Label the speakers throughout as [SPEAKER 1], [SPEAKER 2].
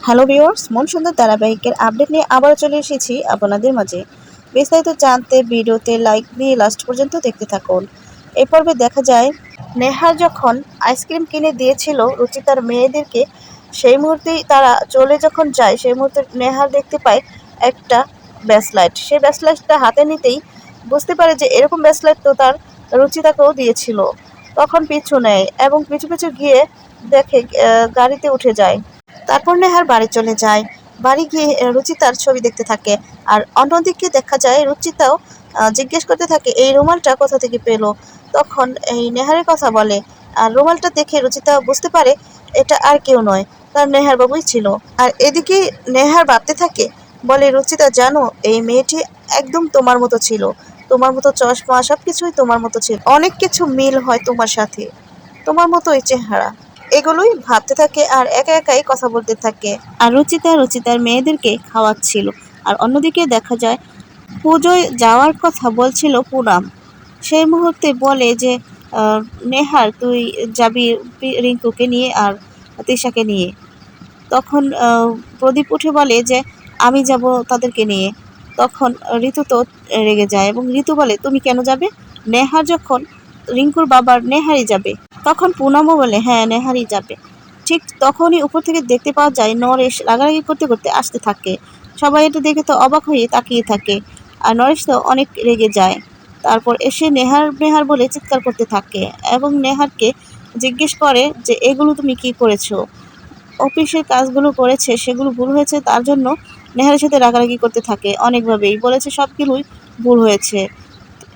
[SPEAKER 1] Hello viewers, মন সুন্দর ধারাবাহিকের আপডেট নিয়ে আবারও চলে এসেছি আপনাদের মাঝে। বিস্তারিত জানতে ভিডিওতে লাইক দিয়ে লাস্ট পর্যন্ত দেখতে থাকুন। এই পর্বে দেখা যায় নেহার যখন আইসক্রিম কিনে দিয়েছিল রুচিতার মেয়েদেরকে, সেই মুহূর্তেই তারা চলে যখন যায় সেই মুহূর্তে নেহার দেখতে পায় একটা ব্যাসলাইট। সেই ব্যাসলাইটটা হাতে নিতেই বুঝতে পারে যে এরকম ব্যাসলাইট তো তার রুচিতাকেও দিয়েছিল। তখন পিছু নেয় এবং পিছু পিছু গিয়ে দেখে গাড়িতে উঠে যায়। তারপর নেহার বাড়ি চলে যায়। বাড়ি গিয়ে রুচিতার ছবি দেখতে থাকে। আর অন্যদিকে দেখা যায় রুচিতাও জিজ্ঞেস করতে থাকে এই রুমালটা কোথা থেকে পেলো। তখন এই নেহারের কথা বলে। আর রুমালটা দেখে রুচিতা বুঝতে পারে এটা আর কেউ নয়, তার নেহার বাবুই ছিল। আর এদিকে নেহার ভাবতে থাকে, বলে রুচিতা জানো এই মেয়েটি একদম তোমার মতো ছিল, তোমার মতো চশমা সবকিছুই তোমার মতো ছিল, অনেক কিছু মিল হয় তোমার সাথে, তোমার মতো এই চেহারা। এগুলোই ভাবতে থাকে আর একা একাই কথা বলতে থাকে। আর রুচিতার মেয়েদেরকে খাওয়াচ্ছিল। আর অন্যদিকে দেখা যায় পুজোয় যাওয়ার কথা বলছিল পুনাম। সেই মুহূর্তে বলে যে নেহার তুই যাবি রিঙ্কুকে নিয়ে আর তিশাকে নিয়ে। তখন প্রদীপ উঠে বলে যে আমি যাব তাদেরকে নিয়ে। তখন ঋতু তো রেগে যায় এবং ঋতু বলে তুমি কেন যাবে, নেহার যখন রিঙ্কুর বাবার নেহারই যাবে। তখন পুনমও বলে হ্যাঁ নেহারই যাবে। ঠিক তখনই উপর থেকে দেখতে পাওয়া যায় নরেশ রাগারাগি করতে করতে আসতে থাকে। সবাই এটা দেখে তো অবাক হয়ে তাকিয়ে থাকে। আর নরেশ তো অনেক রেগে যায়। তারপর এসে নেহার নেহার বলে চিৎকার করতে থাকে এবং নেহারকে জিজ্ঞেস করে যে এগুলো তুমি কি করেছো। অফিসের কাজগুলো করেছে সেগুলো ভুল হয়েছে, তার জন্য নেহারের সাথে রাগারাগি করতে থাকে অনেকভাবেই। বলেছে সবগুলোই ভুল হয়েছে,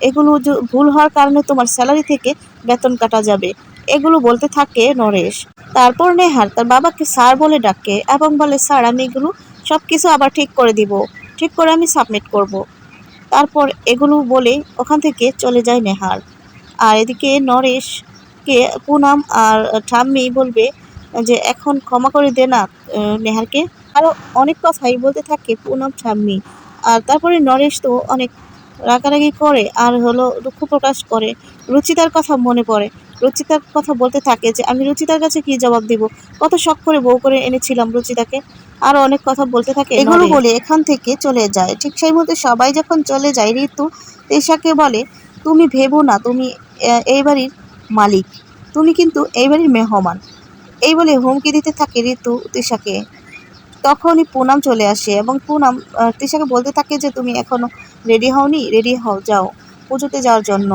[SPEAKER 1] এগুলো ভুল হওয়ার কারণে তোমার স্যালারি থেকে বেতন কাটা যাবে, এগুলো বলতে থাকে নরেশ। তারপর নেহার তার বাবাকে স্যার বলে ডাকে এবং বলে স্যার আমি এগুলো সব কিছু আবার ঠিক করে দিব, ঠিক করে আমি সাবমিট করব। তারপর এগুলো বলে ওখান থেকে চলে যায় নেহার। আর এদিকে নরেশকে পুনাম আর ঠাম্মি বলবে যে এখন ক্ষমা করে দে না নেহারকে। আরও অনেক কথাই বলতে থাকে পুনাম ঠাম্মি। আর তারপরে নরেশ তো অনেক রাগারাগি করে আর হলো দুঃখ প্রকাশ করে। রুচিতার কথা মনে পড়ে, রুচিতার কথা বলতে থাকে যে আমি রুচিতার কাছে কি জবাব দিব, কত শখ করে বউ করে এনেছিলাম রুচিতাকে। আরও অনেক কথা বলতে থাকে। এগুলো বলে এখান থেকে চলে যায়। ঠিক সেই মুহূর্তে সবাই যখন চলে যায় ঋতু তেষাকে বলে তুমি ভেবো না তুমি এই বাড়ির মালিক, তুমি কিন্তু এই বাড়ির মেহমান। এই বলে হুমকি দিতে থাকে ঋতু তৃষাকে। তখনই পুনাম চলে আসে এবং পুনাম তৃষাকে বলতে থাকে যে তুমি এখনো রেডি হওনি, রেডি হও, যাও পুজোতে যাওয়ার জন্য।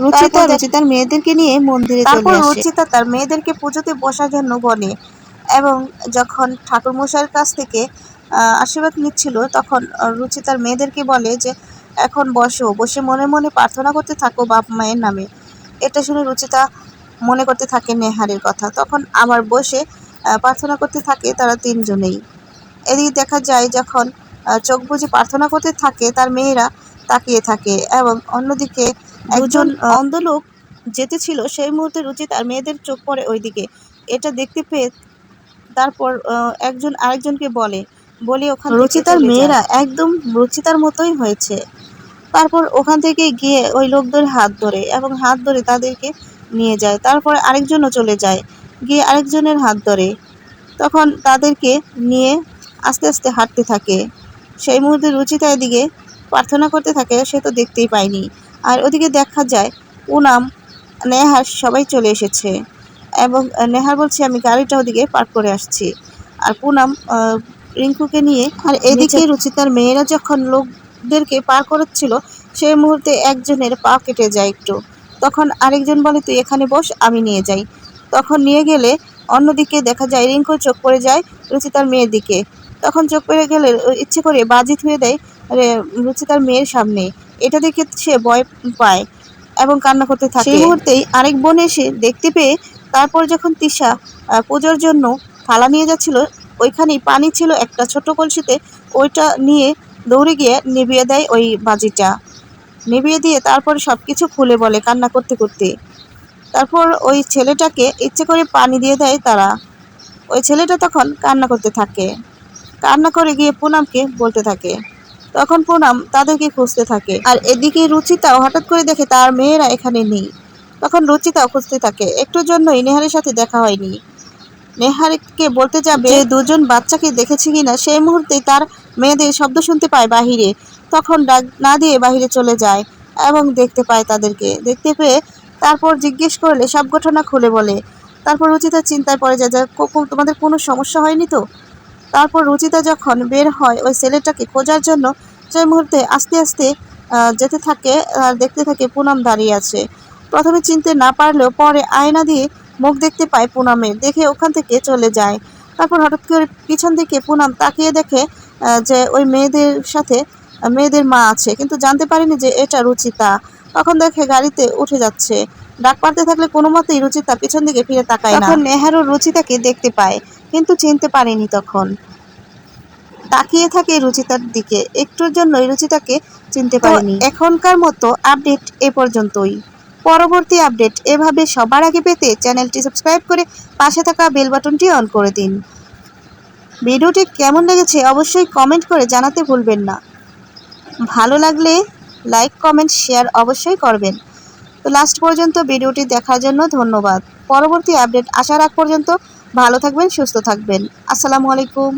[SPEAKER 1] রুচিতার মেয়েদেরকে নিয়ে মন্দিরে চলে আসে। রুচিতা তার মেয়েদেরকে পুজোতে বসার জন্য বলে এবং যখন ঠাকুরমশাইয়ের কাছ থেকে আশীর্বাদ নিচ্ছিল তখন রুচিতার মেয়েদেরকে বলে যে এখন বসো, বসে মনে মনে প্রার্থনা করতে থাকো বাপ মায়ের নামে। এটা শুনে রুচিতা মনে করতে থাকে নেহারের কথা। তখন আবার বসে প্রার্থনা করতে থাকে তারা তিনজনেই। এদিকে দেখা যায় যখন চোখ বুজে প্রার্থনা করতে থাকে তার মেয়েরা তাকিয়ে থাকে এবং অন্যদিকে একজন অন্ধ লোক যেতেছিল সেই মুহূর্তে রুচিতার মেয়েদের চোখ পড়ে ওইদিকে। এটা দেখতে পেয়ে তারপর একজন আরেকজনকে বলে ওখান থেকে রুচিতার মেয়েরা একদম রুচিতার মতোই হয়েছে। তারপর ওখান থেকে গিয়ে ওই লোকদের হাত ধরে এবং হাত ধরে তাদেরকে নিয়ে যায়। তারপর আরেকজনও চলে যায়, গিয়ে আরেকজনের হাত ধরে তখন তাদেরকে নিয়ে আস্তে আস্তে হাঁটতে থাকে। সেই মুহূর্তে রুচিতা এদিকে প্রার্থনা করতে থাকে, সে তো দেখতেই পায়নি। আর ওদিকে দেখা যায় পুনাম নেহার সবাই চলে এসেছে এবং নেহার বলছে আমি গাড়িটা ওদিকে পার্ক করে আসছি। আর পুনাম রিঙ্কুকে নিয়ে। আর এদিকে রুচিতার মেয়েরা যখন লোকদেরকে পার করাচ্ছিল সেই মুহূর্তে একজনের পা কেটে যায় একটু। তখন আরেকজন বলে তুই এখানে বস, আমি নিয়ে যাই। তখন নিয়ে গেলে অন্যদিকে দেখা যায় রিঙ্কুর চোখ পড়ে যায় রুচিতার মেয়ের দিকে। তখন চোখ পড়ে গেলে ইচ্ছে করে বাজি ধুয়ে দেয় রুচিতার মেয়ের সামনে। এটা দেখে সে ভয় পায় এবং কান্না করতে থাকে। সেই মুহূর্তেই আরেক বোন এসে দেখতে পেয়ে তারপর যখন তিশা পুজোর জন্য থালা নিয়ে যাচ্ছিল ওইখানেই পানি ছিল একটা ছোট কলসিতে, ওইটা নিয়ে দৌড়ে গিয়ে নিভিয়ে দেয় ওই বাজিটা। নিভিয়ে দিয়ে তারপর সব কিছু খুলে বলে কান্না করতে করতে। তারপর ওই ছেলেটাকে ইচ্ছে করে পানি দিয়ে দেয় তারা। ওই ছেলেটা তখন কান্না করতে থাকে, কান্না করে গিয়ে পুনামকে বলতে থাকে। তখন পুনাম তাদেরকে খুঁজতে থাকে। আর এদিকে রুচিতাও হঠাৎ করে দেখে তার মেয়েরা এখানে নেই। তখন রুচিতাও খুঁজতে থাকে, একটুর জন্যই নেহারের সাথে দেখা হয়নি। নেহারকে বলতে যাবে যে দুজন বাচ্চাকে দেখেছি কিনা, সেই মুহূর্তে তার মেয়েদের শব্দ শুনতে পায় বাহিরে। তখন ডাক না দিয়ে বাহিরে চলে যায় এবং দেখতে পায় তাদেরকে। দেখতে পেয়ে তারপর জিজ্ঞেস করলে সব ঘটনা খুলে বলে। তারপর রুচিতা চিন্তায় পড়ে যায় যে তোমাদের কোনো সমস্যা হয়নি তো। তারপর রুচিতা যখন বের হয় ওই ছেলেটাকে খোঁজার জন্য, সেই মুহূর্তে আস্তে আস্তে যেতে থাকে আর দেখতে থাকে পুনম দাঁড়িয়ে আছে। প্রথমে চিনতে না পারলেও পরে আয়না দিয়ে মুখ দেখতে পায় পুনমের, দেখে ওখান থেকে চলে যায়। তারপর হঠাৎ করে পিছন দিকে পুনম তাকিয়ে দেখে যে ওই মেয়েদের সাথে মেয়েদের মা আছে, কিন্তু জানতে পারেনি যে এটা রুচিতা। তখন দেখে গাড়িতে উঠে যাচ্ছে। ডাক পারতে থাকলে কোনো মতেই রুচিতা পিছন দিকে ফিরে তাকায় না। তখন নেহারও রুচিতাকে দেখতে পায়, কিন্তু চিনতে পারেনি। তখন তাকিয়ে থাকে রুচিতার দিকে, একটুর জন্যই রুচিতাকে চিনতে পারেনি। এখনকার মতো আপডেট এ পর্যন্তই। পরবর্তী আপডেট এভাবে সবার আগে পেতে চ্যানেলটি সাবস্ক্রাইব করে পাশে থাকা বেল বাটনটি অন করে দিন। ভিডিওটি কেমন লেগেছে অবশ্যই কমেন্ট করে জানাতে ভুলবেন না। ভালো লাগলে লাইক কমেন্ট শেয়ার অবশ্যই করবেন। তো লাস্ট পর্যন্ত ভিডিওটি দেখার জন্য ধন্যবাদ। পরবর্তী আপডেট আসার আগ পর্যন্ত ভালো থাকবেন, সুস্থ থাকবেন। আসসালামু আলাইকুম।